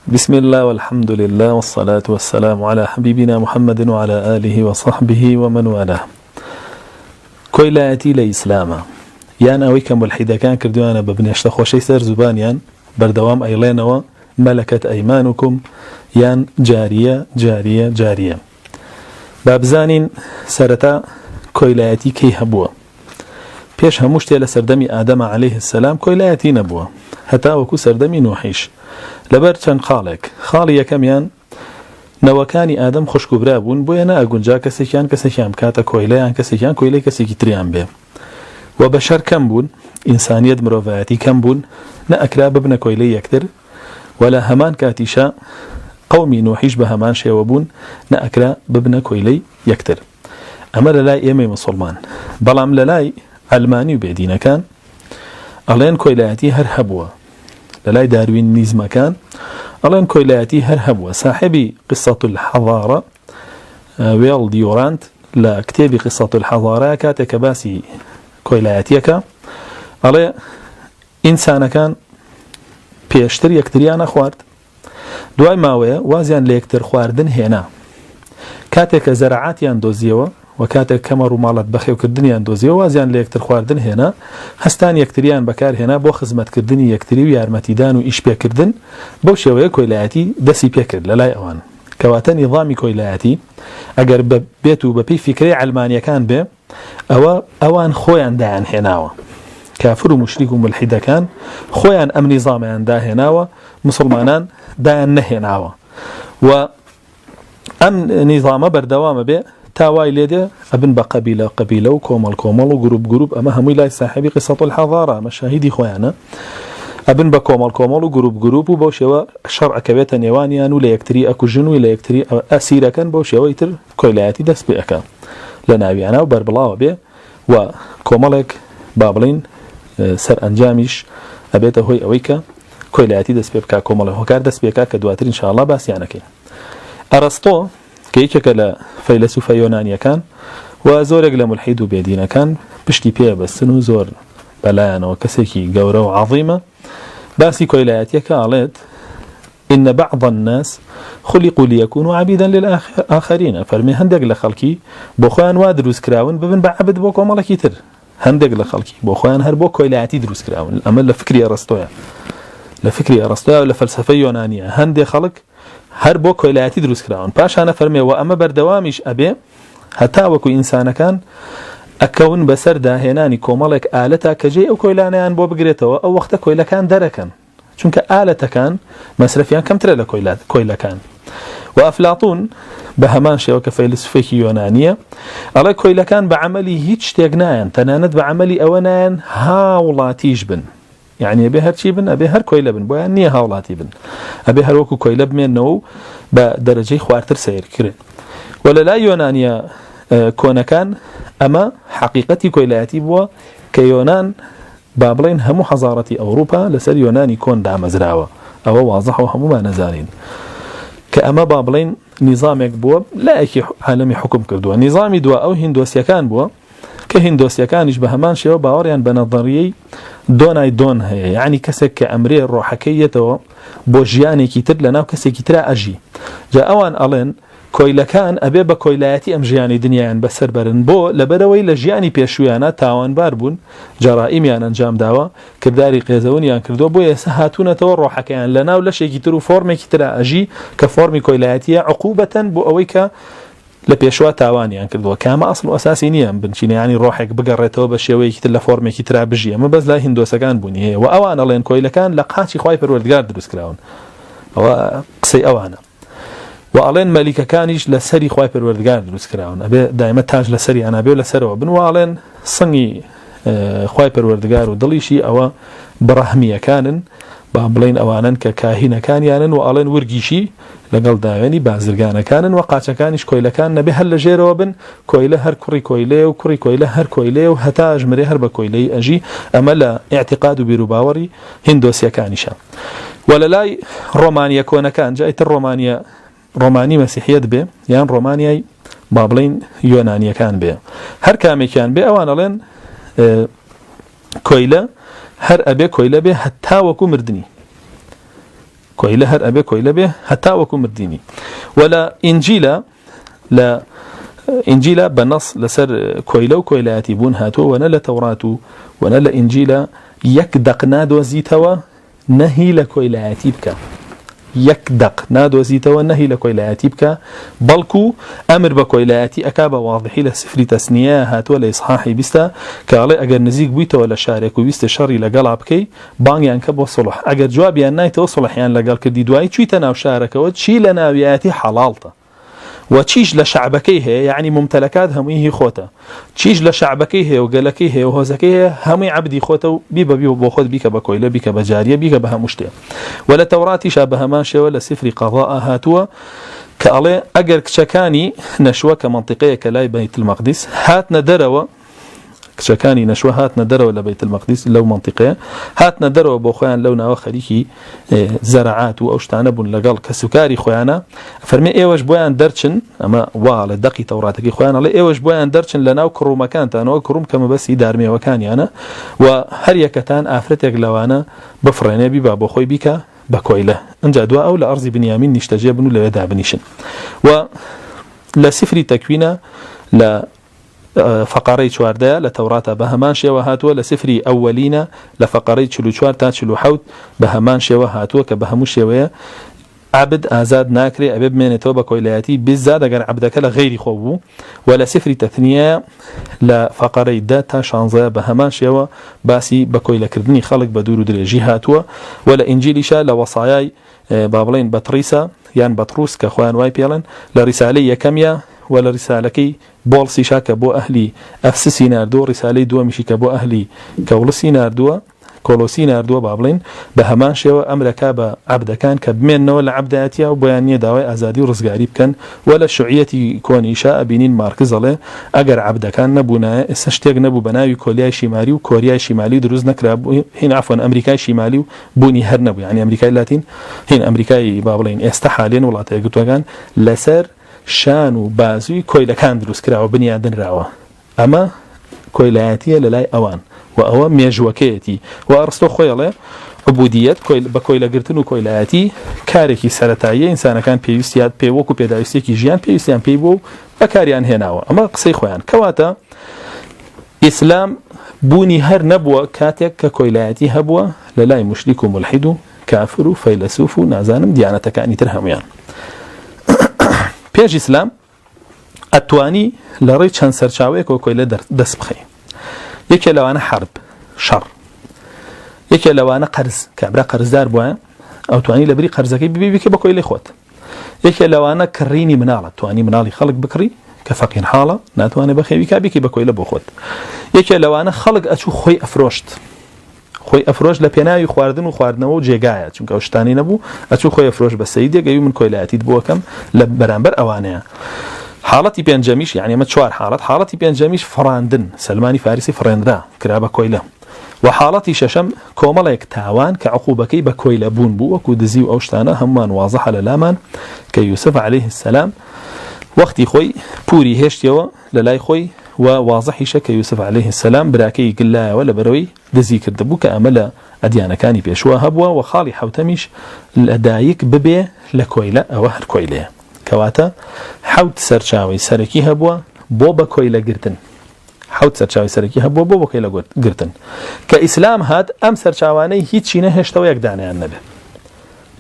بسم الله والحمد لله والصلاة والسلام على حبيبنا محمد وعلى آله وصحبه ومن والاه. كويلاتي لإسلاما يان أويك ملحدة كان كردوانا ببنيشت خوشي سر زبانيان بردوام أيلينوا ملكت أيمانكم يان جارية جارية جارية بابزانين سرتا كويلاتي كي هبوا بيش هموشتي لسردمي آدم عليه السلام كويلاتي نبوا هتا وكو سردمي نوحيش لبر چەند خاڵی یەکەمیان نەوەکانی ئادەم خوشکوبرا بوون بۆیە ناگونجا کەسێکیان بکاتە کۆیلەیان کەسێکیان کۆیلەی کەسێکی تریان بێ و بەشەر کەم بوون ئینسانیەت مرۆڤایەتی کەم بوون نەئەکرا ببنە کۆیلەی یەکتر وەلا هەمان کاتیشە قەومی نوحیش بە هەمان شێوە بوون نەئەکرا ببنە کۆیلەی یەکتر. ئەمە لەلای ئێمەی مسڵمان. بەڵام لەلای ئەلمانی و بێدینەکان ئەڵێن کۆیلایەتی هەر هەبووە. للاي داروين نيزما كان ألين كويلاتي هر هبوة صاحبي قصة الحضارة ويل ديورانت لا كتاب قصة الحضارة كاتك باسي كويلاتيك ألي إنسان كان بيشتري يكتريان أخوارد دواي ماوية وازيان ليكتر خواردن هنا كاتك زراعاتيان دوزيوه وكاتك كمر ومالت بخي وكردني اندوزي وازيان ليكتر خواردن هنا هستان يكتريان بكار هنا بو خدمت كردني يكتري ويارمتيدان وإيش بيكردن بو شويه كويلاتي دسي بيكر للاي اوان كواتا نظامي كويلاتي اگر ببيتو ببي فكري علمانيا كان به اوان خويان داعن هناوا كافر ومشرك وملحد كان خويان ام نظامان دا هناوا مسلمانان داعن نهناوا و ام نظام بردوام به تاواي ليده ابن بقبيلة وكومل وجروب أما هم لا صاحبي قصة الحضارة مشاهدي خويانا ابن بكومل وجروب وبوشوا شرع كبيت نيوانيان ولا يكتري اكو جنو ولا يكتري اسيرا كان بوشوا يتر كويلاتي دس بيكا لناوي انا وبربلاو به وكوملك بابلين سر انجاميش ابيته هوي اويكا كويلاتي دس بيكا كومل هو كار دس بيكا كدواتر ان شاء الله بس يعني كي ارسطو كيشك لا فيلسوف يوناني كان وزورق لملحد بيدينا كان بشتي بيه بس انه زور بلان وكسيكي قورة عظيمة باسي كويلاتي كالت إن بعض الناس خلقوا ليكونوا عبيدا للآخرين فرمي هندق لخلقي بوخوان وادروس كراون ببن بعبد بوكو مالكي تر هندق لخلقي بوخوان هربو كويلاتي دروس كراون الأمل لفكري أرسطويا ولا فلسفة يونانية هندق خلق هر بو كويلاتي دروس كراون باش انا فرمي واما بردوامش ابي حتى وكو انسان كان اكون بسر داهناني كوملك آلتا كجي او كويلانيان بو بقريتو او وقت كويلا كان دركن چونك آلتا كان مصرفيان كم ترى كويلا كان وافلاطون بهمان شيء وكفيلسوفي يونانيه على كويلا كان بعملي هيج تيغناين تناند بعملي اونان هاولاتيج بن يعني أبي هر شيء بن أبي هر كويلة بن بويا نية هاولاتي بن أبي هر وكو كويلة بمنه بدرجة خوارتر سير كرين ولا لا يونانيا كون كان أما حقيقتي كويلاتي بوا كيونان بابلين هم حضارة أوروبا لسر يوناني كون دعم زراوة أو واضح وهم ما نزالين كأما بابلين نظامك بوا لا أكي عالمي حكم كردوا نظامي دوا أو هندوسيا كان بوا كهندوسيا كان يشبه همان شيء باوريان بنظرية دون هي يعني كسك أمري الروحكية بوجياني كتر لنا وكسك كتر أجي جاء أوان ألين كويلا كان أبي بكويلاتي أمجياني دنيان بسر برن بو لبروي لجياني بيشويانا تاوان باربون جرائم يعني أنجام داوا كرداري قيزون يعني كردو بو يسهاتون تور روحكيان لنا ولا شيء كترو فورمي كتر أجي كفورمي كويلاتي عقوبة بو أويك لبيشوا تاوان يعني كردوا كاما أصل أساسي نيام بنشين يعني روحك بقرته بشيوي كتلا فورمي كترا بجي أما بس لا هندوسا كان بني هي وأوان الله كويلا كان لقاتشي خواي پروردگار دروس كراون وقصي أوانا وألين ملكة كانيش لسري خواي پروردگار دروس كراون أبي دائما تاج لسري أنا أبي لسري وبن وألين صني خواي پروردگار ودليشي أو برهمية كانن بابلين أوانا ككاهنة كان يعني وألين ورقيشي لقل داغني بازرگانه كانن وقاچه كانش كويله كان نبي هل جيرو بن كويله هر كري كويله وكري كويله هر كويله وهتا اجمري هر بكويله اجي امل اعتقاد بيروباوري هندوسيا كانشا ولا لاي رومانيا كون كان جايت الرومانيا روماني مسيحيت به يعني رومانيا بابلين يونانيا كان به هر كامي كان به اوان لين كويله هر ابي كويله به حتى وكو مردني كويلة هر أبي كويلة به حتى وكم الديني ولا إنجيلا بنص لسر كويلة وكويلاتي بون هاتو ونلا توراتو ونلا إنجيلا يكدق نادو زيتوا نهي لكويلاتي بك يكدق نادو زيتوا نهي لكويلاتي بك بلكو أمر بكويلاتي أكاب واضحي لسفر تسنية هاتو لإصحاحي بستا كالي أجر نزيق بيتا ولا شارك وبيست شري لقال عبكي باني أنكب وصلح أجر جوابي أناي توصلح يعني لقال كردي دواي چوي تناو شارك وشي لناوياتي حلالته وتشيج لشعبكيه يعني ممتلكات هميه خوته تشيج لشعبكيه وقلكيه وهوزكيه همي عبدي خوته بيبا بوخذ بك بكويله بك بجاريه بك بها مشتي ولا توراتي شابه ماشي ولا سفر قضاء هاتوا كالي اجر كشكاني نشوه كمنطقيه كلاي بيت المقدس هاتنا دروا كشكاني نشوه هاتنا دروا لبيت المقدس لو منطقيه هاتنا دروا بوخوان لونا وخريكي زرعات واوشتانب لقال كسكاري خويانا فرمي ايوش بوان درچن اما وعلى دقي توراتك خويانا لي ايوش بوان درچن لناو كرو مكان تانو كروم كما بس يدارمي وكاني انا وهريكتان افرتك لوانا بفرينه بي بابو خوي بك بكويله انجا دوا او لارض بنيامين نشتجيبن لودا بنيشن و لا سفر تكوينه لا فقري شواردا لتوراة بهمان شوهاتوا لسفري أولين لفقري شلو شوار تا شلو حوت بهمان شوهاتوا كبهمو شوية عبد آزاد ناكري أبيب من توبة كويلاتي بالزاد أجر عبدك لغير خوبو ولا سفري تثنية لفقري دا تا شانزا بهمان شوا باسي بكويلة كردني خلق بدور درجي هاتوا ولا إنجيل شا لوصاياي بابلين بطريسة يعني بطروس كأخوان واي بيلن لرسالية كمية ولا رسالكي بولسي شاك بو أهلي أفسسي ناردو رسالي دو مشيك بو أهلي كولسي ناردو كولوسي ناردو بابلين بهمان شوا أمريكا بعبد كان كبمين ولا عبداتيا وبيانية داوي أزادي ورزقاري بكن ولا شعيتي كوني شاء بينين ماركز له أجر عبد كان نبونا استشتاق نبو بناوي كوريا شمالي وكوريا شمالي دروز نكراب هنا عفوا أمريكا شمالي بوني هرنبو يعني أمريكا اللاتين هنا أمريكا بابلين استحالين ولا تيجتوا كان لسر شان وبازوي كويلة كان دروس كرا وبنيادن راوا أما كويلاتي للاي أوان وأوان ميجوكيتي وأرسطو خويلة عبودية بكويلة قرتن وكويلاتي كاريكي سرطاية إنسان كان بيوستيات بيوكو بيدايستيكي جيان بيوستيان بيبو بكاريان هناوا أما قصي خويان كواتا إسلام بوني هر نبوة كاتيك ككويلاتي هبوة للاي مشرك ملحد كافر فيلسوف نازانم ديانتك أني ترهميان پیش اسلام اتوانی لری چند سرچاوی کو کویله دست بخی یکی لوانه حرب شر یکی لوانه قرض کبره قرضدار بوه او توانی لبری قرضکی بی که بکویله خود یکی لوانه کرینی مناله توانی منالی خلق بکری كفقين حاله ناتواني بخي بكي بكويله بخود یکی لوانه خلق اتشو خوي افروش لپیناوی خواردن و خواردنەوە جێگایە چونکە ئەو شتانی نەبوو ئەچوو خۆی ئەفرۆش بە سەیدێ گەیو من کۆیلایەتیت بووەکەم لە بەرامبەر ئەوانەیە حاڵەتی پێنجەمیش یعنی ئەمە چوار حاڵەتی پێنجەمیش فڕاندن سلمانی فارسی فڕێنرا کرا بە کۆیلە و حاڵەتی شەشەم کۆمەڵێک تاوان کە عقوبەکەی بە کۆیلە بوون بوو وەکو دزی و ئەو شتانە هەمومان وازەحە لە لامان کە یوسف عەلەیه السەلام وەختی خۆی پوری هێشتیەوە لە لای خۆی وواضحی شەکە یوسف عەلەیه السەلام براکەی گلایەوە لە بەرەوەی دزی کردبوو کە ئەمە لە ئەدیانەکانی پێشوە هەبووە و خاڵی حەوتەمیش لەدایک ببێ لە کۆیلە ئەوە هەر کۆیلەیە کەواتە حەوت سەرچاوی سەرەکی هەبووە بۆ بە کۆیلە گرتن حەوت سەرچاوی سەرەکی هەبووە بۆ بە کۆیلە گرتن کە ئیسلام هات ئەم سەرچاوانەی هیچی نەهێشتەوە یەکدانیان نەبێت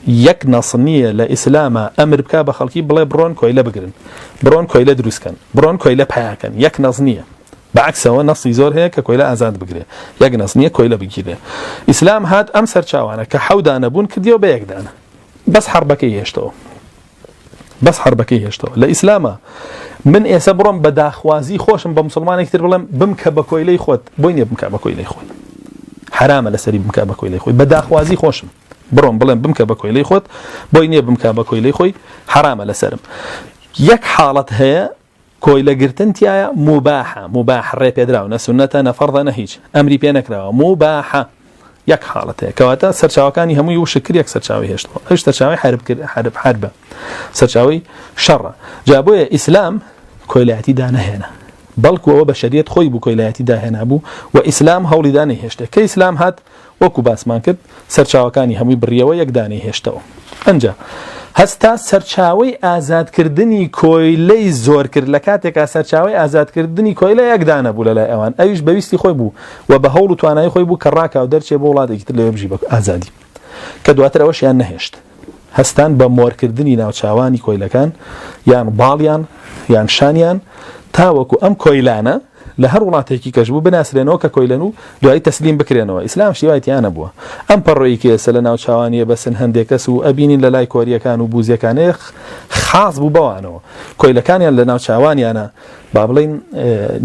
یەک نەس نییە لە ئیسلامە ئەمر بکا بە خەڵکی بڵێ بڕۆن کۆیلە بگرن بڕۆن کۆیلە دروستکەن بڕۆن کۆیلە پایاکەن یەک نەس نییە بعکسەوە نەسی زۆر هەیە کە کۆیلە ئازاد بگرێ یەک نەس نییە کۆیلە بگیرێ ئیسلام هات ئەم سەرچاوانە کە حەودانە بوون کردیەوە بە یەکدانە بەس حربەکەی هێشتەوە لە ئیسلامە من ئێستا بڕۆم بە داخوازی خۆشم بە مسلمانێک تر بڵێم بمکە بە کۆیلەی خۆت بۆی نییە بمکە بە کۆیلەی خۆت حرامە لەسەری بمکە بە کۆیلەی خۆی بە داخوازی خۆشم بڕۆم بڵێم بمکە بە کۆیلەی خۆت بۆی نییە بمکە بە کۆیلەی خۆی حرامە لەسرم یەک حاڵەت هەیە کۆیلە گرتن تایە مباح ڕێ پێدراوە نە سونەتە نە فەرضە نە هیچ ئەمری پێ نەکراوە مباحە یەک حاڵەت هەیە کەواتە سەرچاوەکانی هەمووی وشک کرد یەک سەرچاوی هێشتەوە هەش سەرچاوی حربە سەرچاوی شەڕە جا بۆیە ئیسلام کۆیلایەتی دانەهێنا بەڵکو ئەوە بە شەریعەت خۆی بوو کۆیلایەتی داهێنا بوو و ئیسلام هەوڵی دانەی هێشتە کە ئیسلام هات وەکو باسمان کرد سەرچاوەکانی هەمووی بڕیەوە یەک دانەی هێشتەوە ئەنجا هەستا سەرچاوەی ئازادکردنی کۆیلەی زۆر کرد لە کاتێکا سەرچاوەی ئازادکردنی کۆیلە یەکدانە بوو لەلای ئەوان ئەویش بەویستی خۆی بوو و بە هەوڵ و توانایی خۆی بوو کە ڕاکاو دەرچێ بۆ وڵاتێکی تر لەوێ بژی بە ئازادی کە دواتر ئەوەشیان نەهێشت هەستان بە مۆرکردنی ناوچاوانی کۆیلەکان یان باڵیان یان شانیان تاوەکو ئەم کۆیلانە لە هەر وڵاتێکی کەش بوو بناسرێنەوە کە کۆیلەن و دوایی تەسلیم بکرێنەوە ئیسلام شیوایەتیانە بووە ئەم پەڕۆیی کێسە لە ناوچاوانیە بەسن هەندێک کەس و ئەبینین لە لای کۆریەکان و بوزیەکانەیە خاص بوو بەوانەوە کۆیلەکانیان لە ناوچاوانیانە با بڵین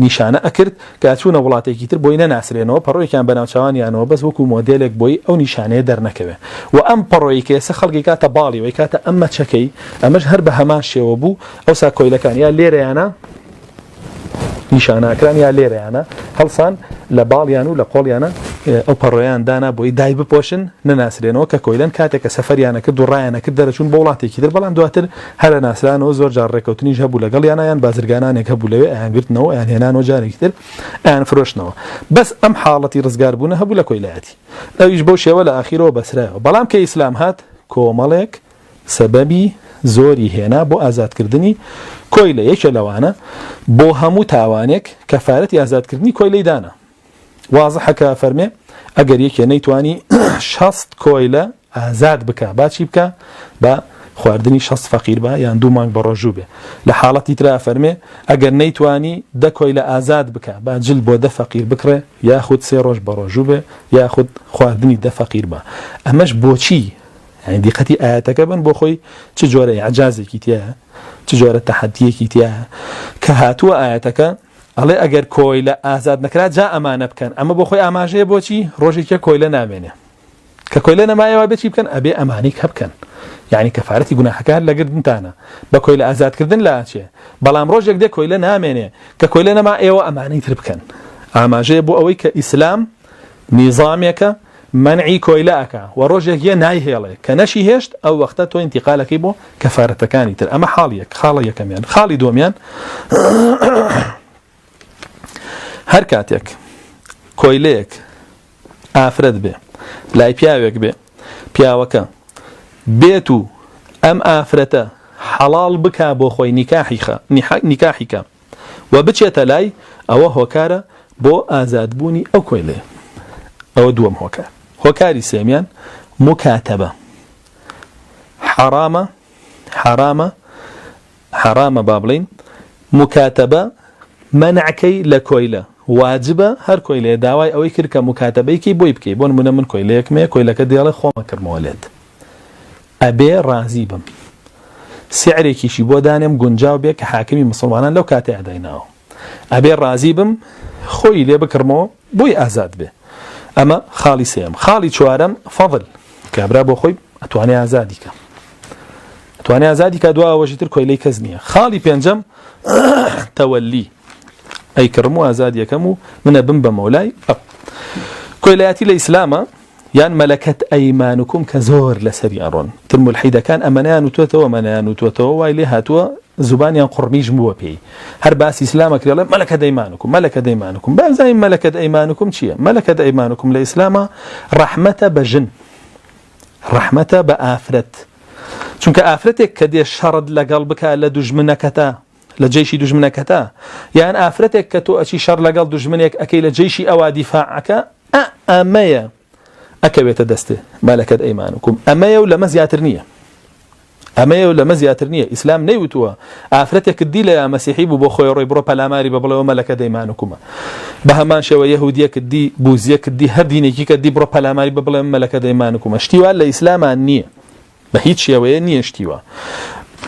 نیشانە ئەکرد کە چوونە وڵاتێکی تر بۆی نەناسرێنەوە پەڕۆیەکیان بە ناوچاوانیانەوە بەس وەکو مۆدێلێک بۆی ئەو نیشانەیە دەرنەکەوێ و ئەم پەڕۆیی کێسە خەڵکی کاتە باڵی وی کاتە ئەمە چەکەی ئەمەش هەر بە هەمان شێوە بوو ئەوسا کۆیلەکان یا لێرەیانە نیشانەکران یا لێرەیانە هەڵسان لە باڵیان و لە قۆڵیانە ئەو پەڕۆیان دانا بۆی دای بپۆشن نەناسرێنەوە کە کۆیلەن کاتێکە سەفەریانە کرد و ڕایانە کرد دەرەچوون بە وڵاتێکی تر بەڵام دواتر هەر لە ناسرانەوە زۆر جار ڕێکەوتنیش هەبوو لەگەڵیانە یان بازرگانانێک هەبوو لەوێ ئەیان گرتنەوە یان هێنانەوە جارێکی تر ئەیان فرۆشتنەوە بەس ئەم حاڵەتی ڕزگاربوونە هەبوو لە کۆیلایەتی ئەویش بەو شێوە لە ئاخیرەوە بەسرایەوە بەڵام کە ئیسلام هات کۆمەڵێک سەبەبی زۆری هێنا بۆ ئازادکردنی کۆیلە یەکێ لەوانە بۆ هەموو تاوانێک کەفارەتی ئازادکردنی کۆیلەی دانا وازحەکە فەرمێ ئەگەر یەکێ نەیتوانی 60 کۆیلە ئازاد بکە با چی بکە بە خواردنی 60 فەقیر بە یان 2 مانگ بە ڕۆژوو بێ لە حاڵەتی ترا فەرمێ ئەگەر نەیتوانی 10 کۆیلە ئازاد بکە با جل بۆ 10 فەقیر بکڕێ یاخود 3 ڕۆژ بە ڕۆژوو بێ یاخود خواردنی 10 فەقیر بە ئەمەش بۆچی يعني دقتي آياتك بن بخوي تجورة إعجازك تيا تجورة تحديك تيا كهاتوا آياتك الله أجر كويلة آزاد نكرات جاء أمانة بكن أما بخوي أماجة بوشي روجي كويلة نامنة ككويلة ما يوا بتشي بكن أبي أمانيك هبكن يعني كفارتي جناح كهل لقد نتانا بكويلة آزاد كردن لا شيء بلام روجك ده كويلة نامنة ككويلة ما يوا أماني تربكن أماجة بو أوي كإسلام نظامك منعي كويلاك وروجك يا ناي هيله كنشي هشت او وقتا تو انتقالك بو كفارتكاني تر اما حاليك خاليك كمان خالي دوميان هركاتك كويليك افرد به لاي بياوك به بياوك بيتو ام افرته حلال بك بو خوي نكاحك وبچيت لاي او هوكاره بو ازاد بوني او كويله او دوم هوكار هوكاري سيميان مكاتبة حرام بابلين مكاتبة منعكي لكويلة واجبة هر كويلة داواي او يكرك مكاتبة كي بوي بكي بون من كويلة يكمي كويلة كديالة خوما كرموالد أبي رازي بم سعري كيشي بو دانم قنجاو بيك حاكمي مسلمانان لو كاتي عديناو أبي رازي بم خوي لي بكرمو بوي أزاد به أما خالي سيم خالي شوارم فضل كابرا بو خوي أتواني أزاديك دواء وجتر كويلي كزنية خالي بينجم تولي أي كرمو أزادي كمو من بنب مولاي كويلاتي الإسلام يعني ملكت أيمانكم كزور لسري أرون ترمو الحيدة كان أمنان وتوتو وإليها تو زبانيان قرميج مو بي هر باس اسلامك يلا ملكت ايمانكم بعد زي ملكت ايمانكم شيء ملكت ايمانكم الاسلام رحمه بجن رحمه بافرت چونك افرتك كدي شرد لقلبك لدجمنكتا لجيشي دجمنكتا يعني افرتك كتو اشي شر لقلب دجمنك اكي لجيشي او دفاعك اميا اكبت دسته ملكت ايمانكم اميا ولا مزياترنيه أما ولا مزياترنية إسلام نيوتوا أفرتك الديلة يا مسيحي بو خوي روي برو بلاماري ببلا وملك ديمانكما بهمان شو يهودية كدي بوزية كدي هرديني كي كدي برو بلاماري ببلا وملك ديمانكما اشتوا الإسلام النية بهيت شيء نية اشتوا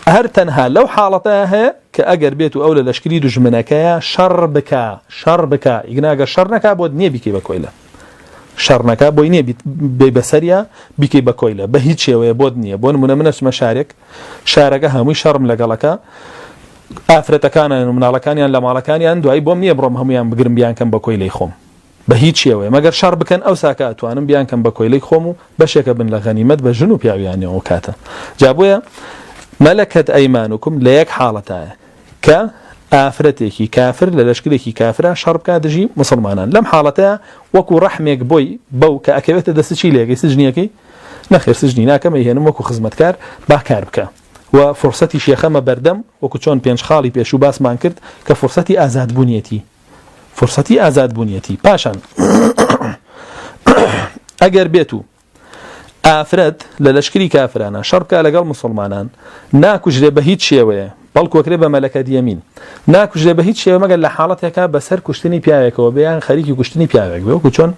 هر تنها لو حالتها كأجر بيتو أولى لشكري دجمنك شربك يجناك شرنك بود نية بكي بكويلة شرنكا بويني ببسريا بكي بكويلة بهيت شيء ويبودني بون منش مشارك شارك همي شرم لقلك افرت كان من على كان لما على كان عنده اي بوم يبرم هم يان بقرم بيان كان بكويلة يخوم بهيت شيء ما قر شرب كان او ساكات وان بيان كان بكويلة يخوم بشك بن لغنيمه بجنوب يعني وكاته جابويا ملكت ايمانكم ليك حالتها ك آفرتێکی کافر لە لەشکرێکی کافرە شەڕ بکات دژی مسلمانان لەم حاڵەتە وەکو ڕەحمێک بۆی بەو کە ئەکەوێتە دەست چی لێگەی سجنیەکەی نخير سجني ناكم يهنم وكو خزمتكار باكار بك وفرصتي شيخما بردم وكو چون بينش خالي بيشو باس مان کرد كفرصتي آزاد بنيتي فرصتي آزاد بنيتي باشان اگر بيتو ئافرەت لە لەشکری کافرانە شەڕ بکە لەگەڵ مسلمانان ناکوژرێ بە هیچ شێوەیە بەڵکو وەکرێ بە مەلەکەت یەمین ناکوژرێ بە هیچ شێوە مەگەر لە حاڵەتێکە بەسەر کوشتنی پیاوێکەوە بێیان خەریکی کوشتنی پیاوێک بێ وەکو چۆن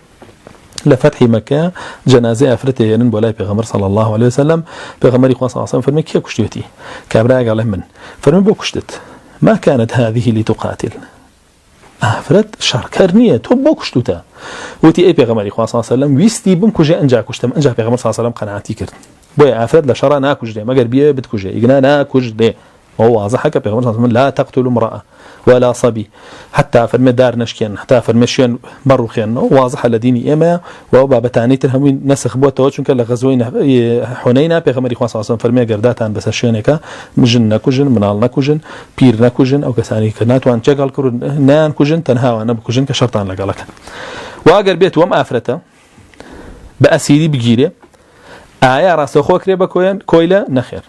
لە فەتحی مەکە جەنازەی ئافرەتێ هێنن بۆ لای پێغەمبەر صلی الله عليه وسلم پێغەمبەری خوا صلی الله عليه وسلم فەرمووی کێ کوشتیەتی کابرایە گەڵێ من فەرمووی بۆ کوشتت ما كانت هذه لتقاتل ئافرەت شەڕکەر نییە تۆ بۆ کوشتوتە وتی ئەی پێغەمبەری خوا صلی الله عليه وسلم ویستی بمکوژێ ئەنجا کوشتم ئەنجا پێغەمبەر صلی الله عليه وسلم قەناعەتی کرد بۆیە ئافرەت لە شەڕا ناکوژرێ مەگەر بێ بتکوژێ ئیگنا ناکوژرێ وهو واضح كا بيغمبر صلى الله عليه وسلم لا تقتل امرأة ولا صبي حتى فرمي دار نشكين حتى فرمي شين برو خيان واضح لديني إما وبابتاني ترهمين نسخ بو توجن كلا غزوين حنين بيغمبر صلى الله عليه وسلم فرمي قرداتان بس شينك مجن نكوجن منال نكوجن بير نكوجن او كساني كنات وان تشغل كر نان كوجن تنها وانا بكوجن كشرطان لقالك واقر بيت وم افرته باسيدي بجيره آية راس خو كريبا كويله نخير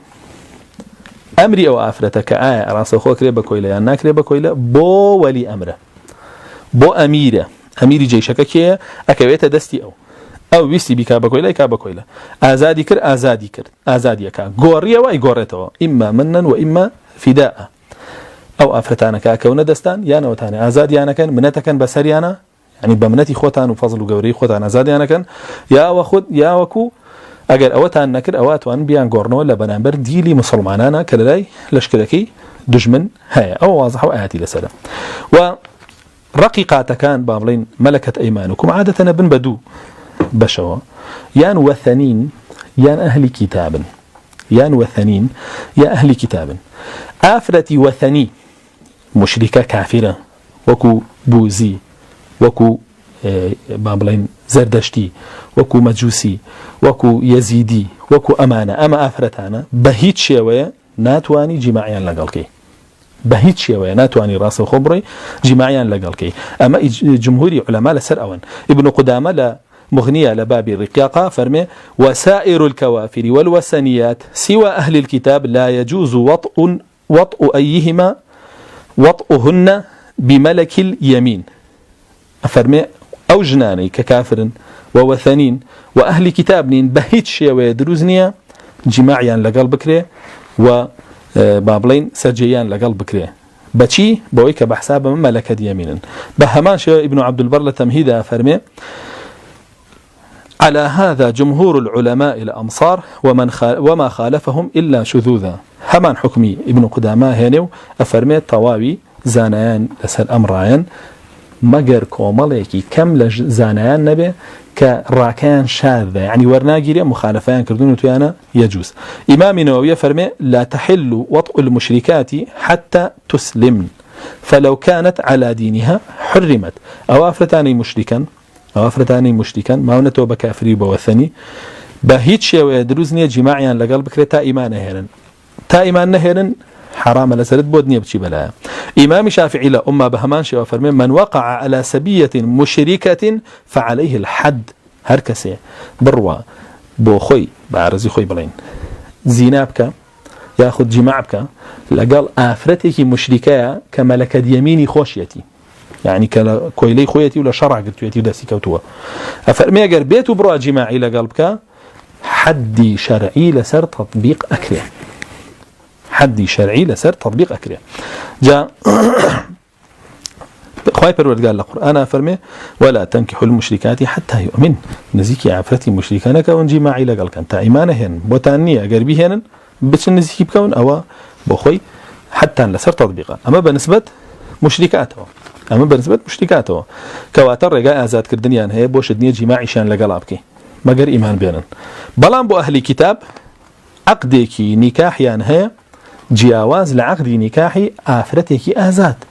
أمري أو أفرتك آية راس خو كريبا كويله يعني ناكريبا كويله بو ولي أمره بو أميره أميري جيشك كي أكويت دستي أو ويسي بكابا كويله كابا كويله آزادي كر آزادي كا غوريا واي غوريتو إما منن وإما فداء أو أفرتانك أكون دستان يانا وتاني آزادي يعني كان منتكن بسريانا يعني بمنتي خوتان وفضل وجوري خوتان آزادي يعني كان يا وخد يا وكو اگر اوتان نکر اواتوان بیان گورنو لبنانبر دیلی مسلمانانا کلای لشکرکی دجمن هيا او واضح وآياتي لسلام ورقيقات كان بابلين ملكة ايمانكم عادة بن بدو بشوا يان وثنين يان اهل كتاب يان وثنين يا اهل كتاب افرتي وثني مشركة كافرة وكو بوزي وكو بابلين زردشتي وكو مجوسي وكو يزيدي وكو أمانة أما أفرتانا بهيت شوية ناتواني جماعيا لقلقي بهيت شوية ناتواني راس الخبري جماعيا لقلقي أما جمهوري علماء لسر أون ابن قدامة لا مغنية لباب الرقاقة فرمي وسائر الكوافر والوثنيات سوى أهل الكتاب لا يجوز وطء أيهما وطئهن بملك اليمين أفرمي أو جناني ككافر ووثنين وأهل كتابنين بهيت شيء دروزنيا جماعيا لقلب بكري وبابلين سجيان لقلب بكري بشي بويك بحساب من ملكة يمينا بهمان شيء ابن عبد البر لتمهيدا فرمي على هذا جمهور العلماء الأمصار وما خالفهم إلا شذوذا همان حكمي ابن قدامة هنو أفرمي طواوي زانيان لسر أمرين مگر كوماليكي كم لزانيان نبي كراكان شاذة يعني ورناجيري مخالفان كردون وتيانا يجوز إمام نووي فرمي لا تحل وطء المشركات حتى تسلم فلو كانت على دينها حرمت أو أفرتاني مشركا ما هو بكافري بوثني بهيت شيء ويدروزني جماعيا لقلب بكري تا إيمان نهرن حرام لسرد بودنيا بشي بلا إمام شافعي لا أمة بهمان شيء وفرمي من وقع على سبية مشركة فعليه الحد هركسي بروا بو خوي بعرزي خوي بلين زينابك ياخذ جماعك لقال آفرتك مشركة كملكة يميني خوشيتي يعني كويلي خويتي ولا شرع قلتويتي وداسي كوتوا أفرمي أقر بيتو بروا جماعي لقلبك حدي شرعي لسر تطبيق أكله حدي شرعي لسر تطبيق أكره جاء خواهي برورد قال القرآن فرمي ولا تنكحوا المشركات حتى يؤمن نزيكي عفرتي مشركانك ونجماعي لقال كان تا إيمانهن بوتانية قربيهن بس نزيكي بكون أو بخوي حتى لسر تطبيقا أما بالنسبة مشركاته كواتر رجاء أزاد كردنيان هي بوش الدنيا جماعي شان لقلابكي ما قر إيمان بينن بلان بو أهل كتاب عقدكي نكاح يان هي جیاواز لعقدی نکاحی آفرتێکی ئازاد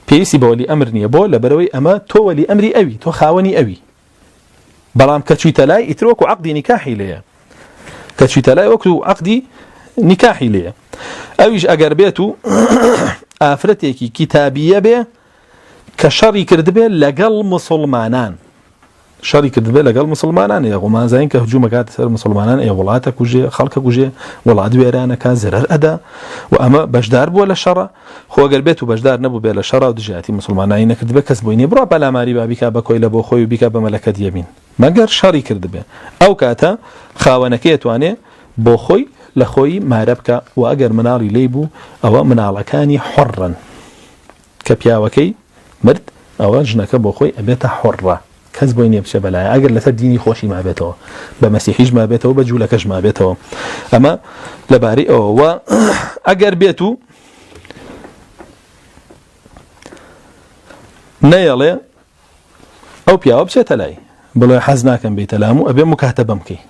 پێویستی بە وەلی ئەمر نییە بۆ لەبەرەوەی ئەمە تۆ وەلی ئەمری ئەوی تۆ خاوەنی ئەوی بەڵام کە چوویتە لای ئیتر وەکو عقدی نکاحی لێیە کە چوویتە لای وەکو عقدی نکاحی لێیە ئەویش ئەگەر بێت و ئافرەتێکی کتابیە بێ کە شەڕی کردبێ لەگەڵ مسلمانان شەڕی کردبێ لەگەڵ مسلمانان یا غومانزین کە هجوومەکات سەر مسلمانان ئێ وڵاتە کوژێ خەڵکە کوژێ وڵات وێرانەکە زەرەر ئەدا و ئەمە بەشدار بووە لە شەڕە خۆگەر بێت و بەشدار نەبوو بێ لە شەڕ و دژاتی مسلمانانی نەکردبێ کەس بۆی نیە بڕوا پەلاماری با بیکا بە کۆی لە بۆ خۆی و بیکا بە مەلەکەت یەمین مەگەر شەڕی کردبێ ئەو کاتە خاوەنەکەی توانێ بۆ خۆی لە خۆی مارە بکە و ئەگەر مناڵی لێی بوو ئەوە مناڵەکانی حڕن کە پیاوەکەی مرد ئەوە ژنەکە بۆ خۆی ئەبێتە حڕە کەس بۆی نییە بچە بەلایە ئەگەر لەسەر دینی خۆشی مابێتەوە بە مەسیحیش مابێتەوە بە جوولەکەش مابێتەوە ئەمە لەبارەی ئەوە ئەگەر بێت و نەیەڵێ ئەو پیاوە بچێتە لای بڵێ حەز ناکەم بێتە لام و ئەبێ مکاتەبە بکەی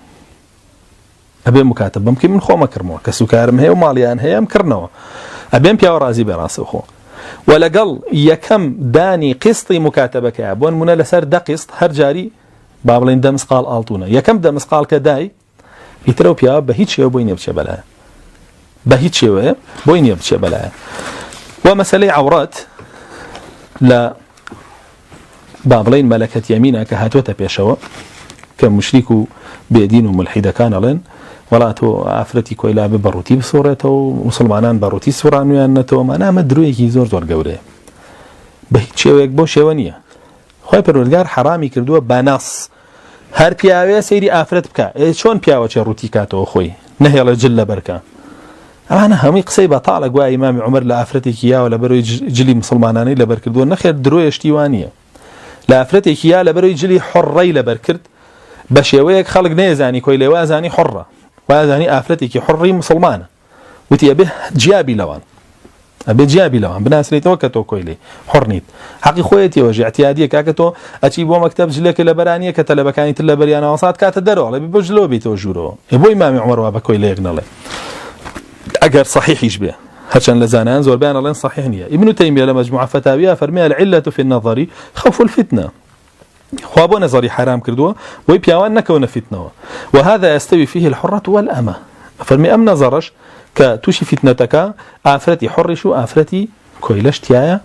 ئەبێ مکاتەبە بکەی من خۆمە کردمەوە کە سوکارم هەیە و ماڵیان هەیە ئەم کردنەوە ئەبێم پیاوە ڕازی بێ ڕاستەوخۆ ولەگەڵ یەکەم دانی قستی مکاتەبەکەیە بۆ نمونە لەسەر دە قست هەر جاری با بڵێن دە مسقال ئاڵتونە یەکەم دە مسقال کە دای ئیترە و پیاوە بە هیچ شێوە بۆی نییە بچێ بەلایە بە هیچ شێوەیە بۆی نییە بچێ بەلایە و مەسەلەی عەورات لە با بڵێن مەلەکەت یەمینە کە هاتووەتە پێشەوە کە مشریک و بێدین و ملحیدەکان ئەڵێن وڵا تۆ ئافرەتی کۆیلا بە بەڕووتی بسۆڕێتەوە و مسلمانان بەڕووتی سوڕانویان نەتەوە مانامە درۆیەکی زۆر زۆر گەورەیە بە هیچ شێوەیەک بۆ شێوە نییە خۆی پەروەردگار حرامی کردووە بەنەس هەر پیاوێ سەیری ئافرەت بکە چۆن پیاوە چێ ڕووتی کاتەوە خۆی نەهێڵە جل لەبەرکە ئەوانە هەمووی قسەی بەتاڵە گوای ئیمامی عومەر لە ئافرەتێکی یاوە لەبەرەوەی جلی مسلمانانەی لەبەر کردووە نەخێر درۆیەشتی وانە لە ئافرەتێکی یا لەبەرەوەی جلی حڕەی لەبەر کرد بە شێوەیەک خەڵک نێزانی کۆی لێوازانی حڕە وازانی ئافرەتێکی حڕی مسلمانە وتی ئەبێ جیابی لەوان ئەبێ جیابی لەوان بناسرێتەوە کە تۆ کۆی لێ حڕنیت حەقی خۆیەتیەوە ژیعتیادیە کاکە تۆ ئەچی بۆ مەکتەب جلێکە لە بەرانیە کە تەلەبەکانی تر لە بەریانەوە سات کاتە دەرەوە بۆ جلۆ بیتەوە ژوورەوە بۆ ئیمامی عومەر وا بە کۆی لێک نەڵێ ئەگەر صحیحیش بێ هەرچەند لە زانایان زۆربیان ئەڵێن صحیح نییە ئیبن تەیمیە لە مەجموعە فتاویە فەرمێ العلة في النظر خوف الفتنة خوا بۆ نەزاری حرام کردووە بۆی پیاوان نەکەونە فتنەوە وهذا يستوي فيه الحرة والأمة فەرمێ ئەم نەزەڕەش کە تووشی فتنەتەکە ئافرەتی حڕیش و ئافرەتی کۆیلەش تایە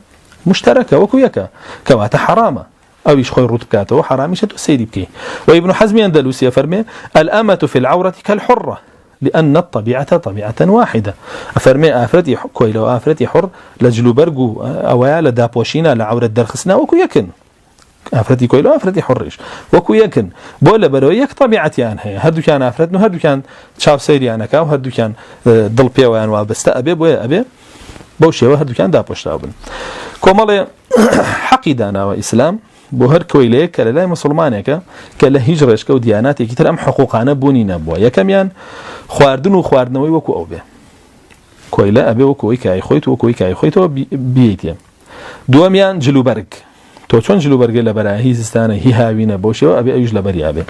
مشتەرەکە وەکو یەکە کەواتە حرامە ئەویش خۆی ڕوت بکاتەوە حرامیشە تۆ سەیری بکەی وابن حزم الأندلسي فەرمێ الأمة في العورة كالحرة لأن الطبيعة طبيعة واحدة أفرمي آفرتي كويل وآفرتي حر لجلو برقو أويا لدابوشينا لعورة درخسنا وكو يكن آفرتي كويل وآفرتي حرش وكو يكن بولا برو يك طبيعتي عنها هدو كان آفرتنا هدو كان شاف سيري عنك وهدو كان ضل بيوان وابستا أبي بويا أبي بوشي وهدو كان دابوشتا وبن كومالي حقيدانا وإسلام بۆ هەر کۆیلەیە کە لەلای مسلمانێکە کە لە هیچ ڕێژکە و دیاناتێکی تر ئەم حقوقانە بوونی نەبووە یەکەمیان خواردن و خواردنەوەی وەکو ئەو بێ کۆیلە ئەبێ وەکوی کای خۆیت وەکوی کای خۆیتەوە بیتێ دووەمیان جلوبەرگ تۆ چۆن جلوبەرگە لە بەرای هی زستانە هی هاوینە بۆ شێوە ئەبێ ئەویش لەبەری ئابێ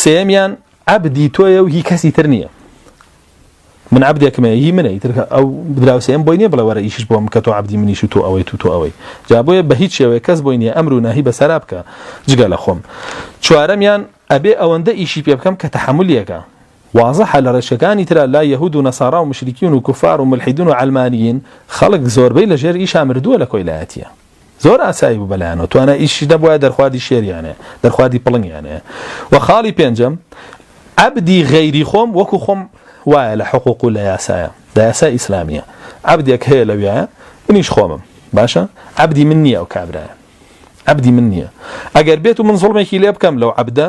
سێمیان عەبدی تۆیە و هی کەسی تر نییە من عبدێکمە هی منە ئیتر ئەو دراوسێم بۆی نییە بڵێ وەرە ئیشش بۆم کە تۆ عەبدی منیش و تۆ ئەوەی تۆ ئەوەی جا بۆیە بە هیچ شێوەیە کەس بۆی نییە ئەمر و ناهی بەسەرا بکە جگە لە خۆم چوارەمیان ئەبێ ئەوەندە ئیشی پێ بکەم کە تەحەمولیەکە واضحە لە ڕێشەکانی ترا لا یەهود و نەسارا و مشریکین و کوفار و ملحیدون و عەلمانیین خەڵک زۆربەی لەژێر ئیشا مردووە لە کۆیلایەتیە زۆر ئاسایی بوو بەلایەنەوە توانە ئیشی نەبووە دەرخوادی شێریانەیە دەرخوادی پڵنگیانەیە و خاڵی پێنجەم عەبدی غەیری خۆم وەکو خۆم وایە لە حقوق و لە یاسایە دا یاسا ئیسلامیە عەبدێک هەیە لەویایە منیش خۆمم باشە عەبدی من نییە ئەو کابرایە عەبدی من نییە ئەگەر بێت و من زوڵمێکی لێ بکەم لەو عەبدە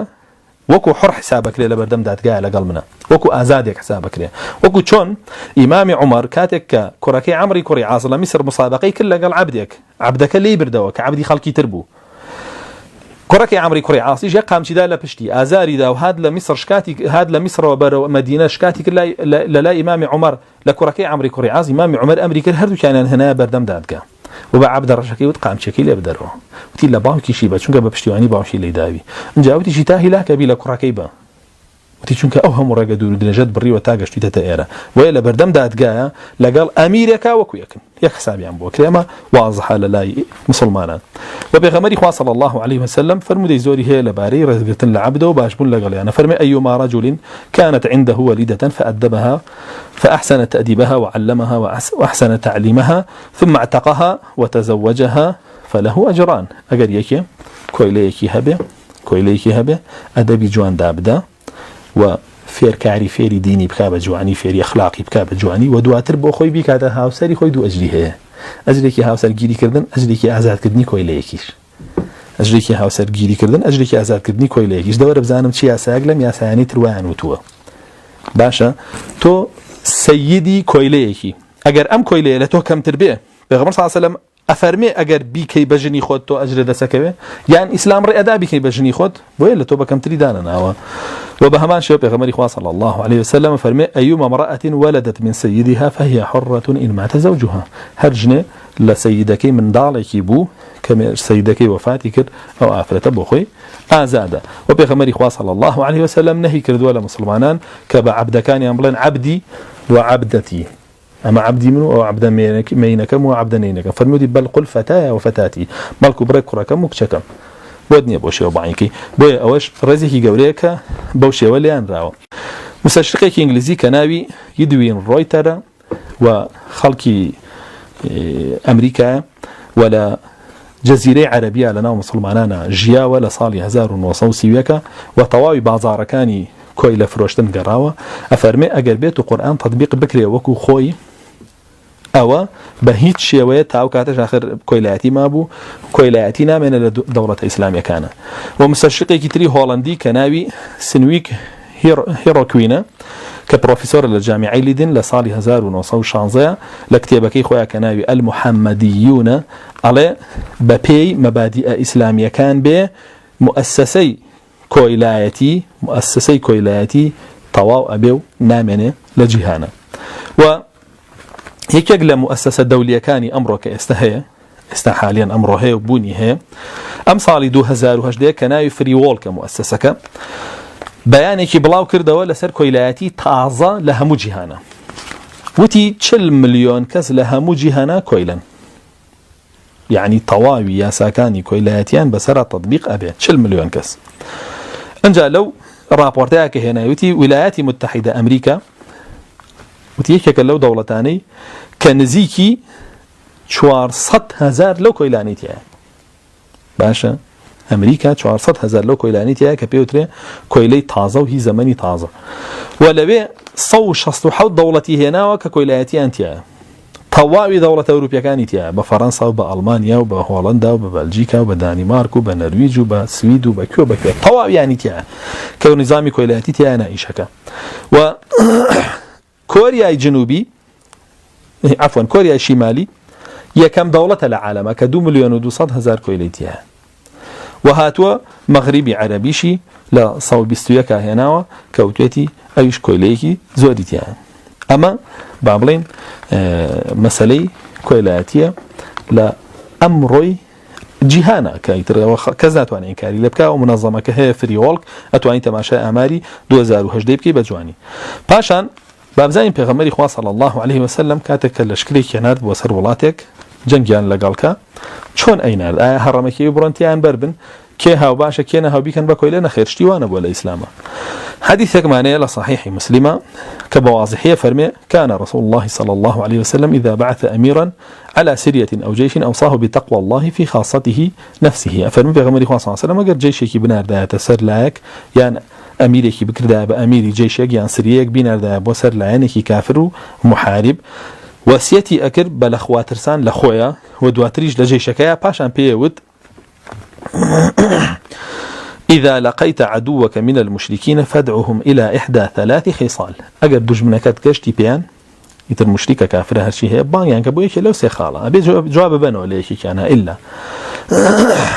وەکو حڕ حسابەکرێ لە بەردەم دادگایە لەگەڵ منە وەکو ئازادێک حسابەکرێ وەکو چۆن ئیمامی عومەر کاتێک کە کوڕەکەی عەمری کوڕی عاص لە میسر مسابقەی کرد لەگەڵ عەبدێک عەبدەکە لێی بردەوە کە عەبدی خەڵکی تر بوو کوڕەکەی عەمری کوڕی عاصیش یەک قامچیدا لە پشتی ئازاریدا و هات لە میسر شکاتی هات لە میسرەوە بەرەوە مەدینە شکاتی کرد لەلای ئیمامی عومەر لە کوڕەکەی عەمری کوڕی عاص ئیمامی عومەر ئەمری کرد هەردووکیانیان هێنایە بەردەم دادگا و بە عەبدە ڕەشەکەی وت قامچێکی لێ بدەرەوە وتی لە باوکیشی بە چونکە بە پشتیوانی باوکی لێی داوی اینجا وتیشی تا هیلاکەبی لە کوڕەکەی بە وتی چونکە ئەو هەموو ڕێگە دوور و درێژەت بڕیوە تا گەشتیتە ئێرە وەیە لە بەردەم دادگایە لەگەڵ ئەمیرێکا وەکو یەکن یەک حسابیان بۆ کرێمە واضحە لە لای مسلمانان و پێغەمبەری خوا صلی الله عليه وسلم فرمودەی زۆری هەیە لەبارەی ڕێزگرتن لە عەبدە و باشبوون لەگەڵیانە فەرمێ أيما رجل كانت عنده وليدة فأدبها فأحسن تأديبها وعلمها وأحسن تعليمها ثم اعتقها وتزوجها فله أجران أجر يكي كويلة يكي هبه كويليكي هبه أدبي جوان دابدا و فێر کاری فێری دینی بکا بە جوانی فێری ئەخلاقی بکا بە جوانی و دواتر بۆ خۆی بیکاتە هاوسەری خۆی دوو ئەجری هەیە ئەجرێکی هاوسەرگیریکردن ئەجرێکی ئازادکردنی کۆیلەیەکیش ئەجرێکی هاوسەرگیریکردن ئەجرێکی ئازادکردنی کۆیلەیەکیش دەوەرە بزانم چی یاسایەک لەم یاسایانی تروایان وتووە باشە تۆ سەیدی کۆیلەیەکی ئەگەر ئەم کۆیلەیە لە تۆ کەمتر بێ پێغەمبەر صلی الله علیه و سلم ئەفەرمێ ئەگەر بیکەی بە ژنی خۆت تۆ ئەجرە دەسەکەوێ یان ئیسلام ڕێئەدا بیکەی بە ژنی خۆت بۆیە لە تۆ بە کەمتری دانەناوە وبهمان شيء بيغمري خوا صلى الله عليه وسلم فرمي أيما امرأة ولدت من سيدها فهي حرة إن مات زوجها هرجنة لسيدك من ضالك بو كما سيدك وفاتك أو آفرة بوخي آزادا وبيغمري خوا صلى الله عليه وسلم نهي كردولا مسلمانان كبا عبدكان يملن عبدي وعبدتي أما عبدي منه أو عبدا مينكم وعبدا نينكم فرمودي بل قل فتايا وفتاتي مالكو بريك ركم وكشكم ودنيا بوشي وبعينكي بويا أوش رزيكي قوليكا بوشي وليان راو مستشرقي إنجليزي كناوي يدوين رويتر وخلقي أمريكا ولا جزيرة عربية لنا مسلمانانا جيا ولا صالي 1930 وطواوي بازاركاني كويلة فروشتن قراوة أفرمي أقل بيت قرآن تطبيق بكري وكو خوي أو بهيت شيوية تاو كاتش آخر كويلاتي مابو كويلاتينا من الدولة الإسلامية كان ومستشرقي كتري هولندي كناوي سنويك هيروكوينا كبروفيسور للجامعة ليدن لصالي 1916 لكتابكي خويا كناوي المحمديون على ببي مبادئ إسلامية كان به مؤسسي كويلاتي طواو أبيو نامنة لجهانا و هيك لە مؤسسة دولية كان أمرك استحاليا أمره هي وبوني هي أم صالي 2008 كان فري وول كمؤسسة بيانك بلاو كردوا لسر كويلاتي تعظى لها مجهانا وتي 40 مليون كس لها مجهانا كويلا يعني طواوي يا ساكاني كويلاتيان بسرعة تطبيق أبي 40 مليون كس انجا لو رابورتاك هنا وتي ولايات متحدة أمريكا وتيك لو دولتاني كنزيكي 400,000 لو كويلانيتيا باشا أمريكا 400,000 لو كويلانيتيا كبيوتري كويلي تازة وهي زمني تازة ولا بي 167 دولتي هنا وككويلاتي أنتيا طواوي دولة أوروبيا كانتيا بفرنسا وبألمانيا وبهولندا وببلجيكا وبدنمارك وبنرويج وبسويد وبكيوبا طواوي يعني تيا كنظام كويلاتي تيا أنا إيشكا و كوريا الجنوبي عفوا كوريا الشمالي هي كم دولة العالم ك2 مليون و200 هزار كويليتيها وهاتوا مغربي عربيشي لا صوب بستويكا هناوا كوتيتي ايش كويليكي زوديتيها اما بابلين مسألة كويلاتيا لا امروي جهانا كايتر كذا تواني انكاري لبكا ومنظمه كهي فري وولك اتواني تماشا اماري 2008 بكي بجواني باشان بابزاين پیغمبری خوا صلی الله علیه و سلم کاتک لشکری کنات بو سر ولاتک جنگیان لگالکا چون اینال آیا حرمکی برانتیان بربن كي هاو باشا كينا هاو بيكن بكوي لنا خير شتيوانا بولا إسلاما حديثك معناه لصحيح مسلمة كبواضحية فرمي كان رسول الله صلى الله عليه وسلم إذا بعث أميرا على سرية أو جيش أوصاه بتقوى الله في خاصته نفسه فرمي بغمري خواه صلى الله عليه وسلم أقر جيشك بنار دا تسر لاك يعني أميرك بكر دا بأميري جيشك يعني سريك بنار دا بوسر لعينك كافر ومحارب وسيتي أكر بلخواترسان لخويا ودواتريج لجيشك يا باشان بيود إذا لقيت عدوك من المشركين فادعهم إلى إحدى 3 خصال أجر دجمنك كشتي بيان يتر مشركة كافرة هالشيء هي بان يعني كبويك لو سيخالة أبي جواب بنو عليك كان إلا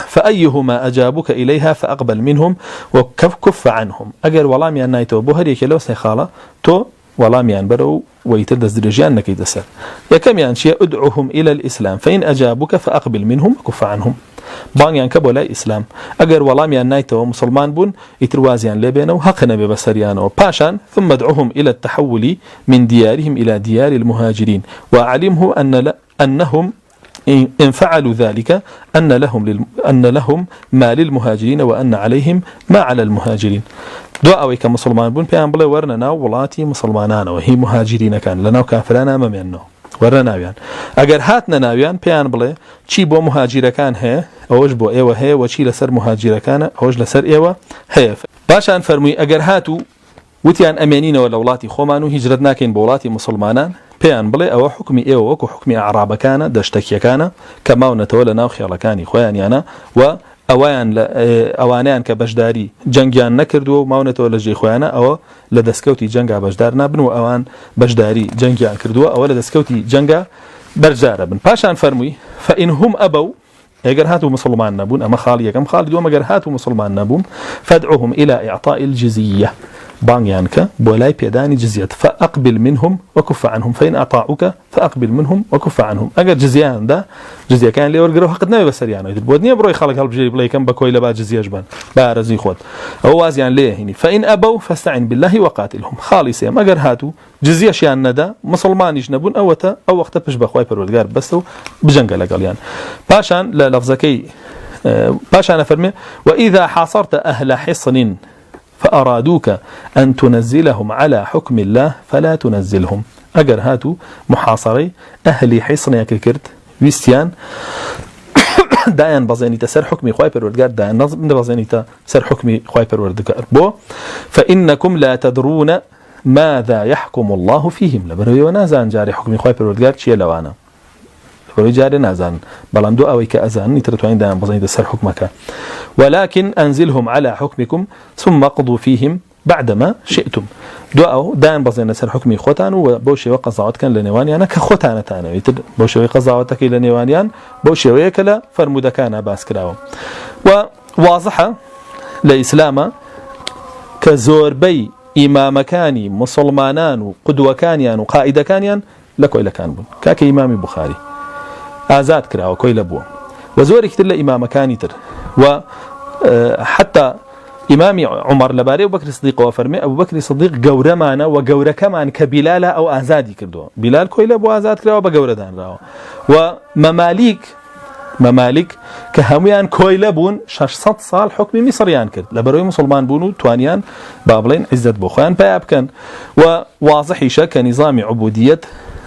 فأيهما أجابك إليها فأقبل منهم وكف عنهم أجر والله ميان نايتو بوهريك لو سيخالة تو والله ميان برو ويتدز درجيان نكي تسر يا كم يعني شيء أدعوهم إلى الإسلام فإن أجابك فأقبل منهم وكف عنهم بان يعني كبولا إسلام أجر والله ميان نايتو مسلمان بون يتروازيان لبينه وحقنا ببسريانه باشان ثم ادعوهم إلى التحول من ديارهم إلى ديار المهاجرين وعلمه أنهم إن فعلوا ذلك أن لهم ما للمهاجرين وأن عليهم ما على المهاجرين دعاء كمسلمان بون بيان بلا ورنا ولاتي مسلمانان وهي مهاجرين كان لنا كافرانا ما منه ورا ناويان اگر هاتنا ناويان بيان بڵێ چی بۆ مهاجرەکان هەیە ئەوەش بۆ ئێوە هەیە و چی لەسەر مهاجرەکانە ئەوەش لەسەر ئێوە هەیە باشان فەرمووی ئەگەر هاتو وتیان ئەمێنینەوە لە وڵاتی خۆمان و هیجرەت ناکەین بۆ وڵاتی مسلمانان پێیان بڵێ ئەوە حکمی ئێوە وەکو حکمی عرابەکانە دەشتەکیەکانە کە ماونەتەوە لە ناو خێڵەکانی خۆیانیانە و ئەوانیان کە بەشداری جەنگیان نەکردووە و ماونەتەوە لە ژێی خۆیانە ئەوە لە دەستکەوتی جەنگا بەشدار نابن و ئەوان بەشداری جەنگیان کردووە ئەوە لە دەستکەوتی جەنگا بەرجارە بن پاشان فەرمووی فإن هم أبوا ئەگەر هاتو مسلمان نەبوون ئەمە خاڵ یەکەم خاڵی دووەم ئەگەر هاتو مسلمان نەبوون فادعوهم إلى إعطاء الجزية بانيان كا بولاي بيداني جزية فأقبل منهم وكف عنهم فإن أطاعوك فأقبل منهم وكف عنهم أجر جزيان ده جزية كان لي ورقره حق نبي بس يعني بودني بروي خلق هالبجري بلاي كم بكوي لبعد جزية جبان بارزي خود أو وازيان ليه هني فإن أبوا فاستعن بالله وقاتلهم خالص يا أجر هاتوا جزية شيان ندا مسلمان يجنبون أو وقت بش بخواي برودجار بس بجنجل قال يعني باشان لا لفظكي باشان فرمي وإذا حاصرت أهل حصن فأرادوك أن تنزلهم على حكم الله فلا تنزلهم أجر هاتوا محاصري أهل حصن يككرت ويستيان دايان بزيني تسر حكمي خواي پروردگار دايان نظم بزيني تسر حكمي خواي پروردگار بو فإنكم لا تدرون ماذا يحكم الله فيهم لبروي ونازان جاري حكمي خواي پروردگار چيه لوانا لبروي جاري نازان بلان دو اوي كأزان نترتوين دايان بزيني تسر حكمك ولكن أنزلهم على حكمكم ثم قضوا فيهم بعدما شئتم دو دائما بزين سر حكمي خوتان وبوشي وقضاوت كان لنيوانيان كخوتانه تانا يتر بوشي وقضاوتك لنيوانيان بوشي ويكلا فرمود كان باسكراو وواضحه لاسلام كزوربي امام كاني مسلمانان وقدوه كانيان وقائد كانيان لكويل كان بون كاك امام بخاري ازاد كراو كويل بو وزورك تل امام كاني تر وحتى إمامي عمر لباري أبو بكر الصديق وفرمي أبو بكر الصديق جورة معنا وجورة كمان كبلال أو أزادي كردوا بلال كويل أبو أزاد كراو بجورة دان راو وممالك كهميان كويل بون 600 صال حكم مصريان كرد لبروي مسلمان بونو توانيان بابلين عزت بوخان باب كان وواضح شك نظام عبودية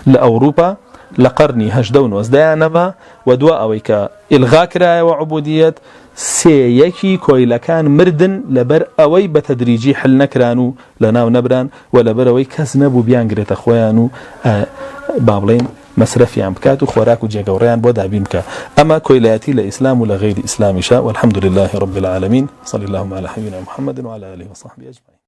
لأوروبا لقرني هجدون وازدانبا ودواء ويك إلغاء كراية وعبودية سيكي كويل كان مردن لبر أوي بتدريجي حل نكرانو لناو نبران ولبر أوي كزنبو بيانجريت أخوانو بابلين مصرفي عم بكاتو خوراكو جيغوريان بودا بيمكا أما كويلاتي لإسلام ولا غير إسلام شاء والحمد لله رب العالمين صلى الله على حبيبنا محمد وعلى آله وصحبه أجمعين.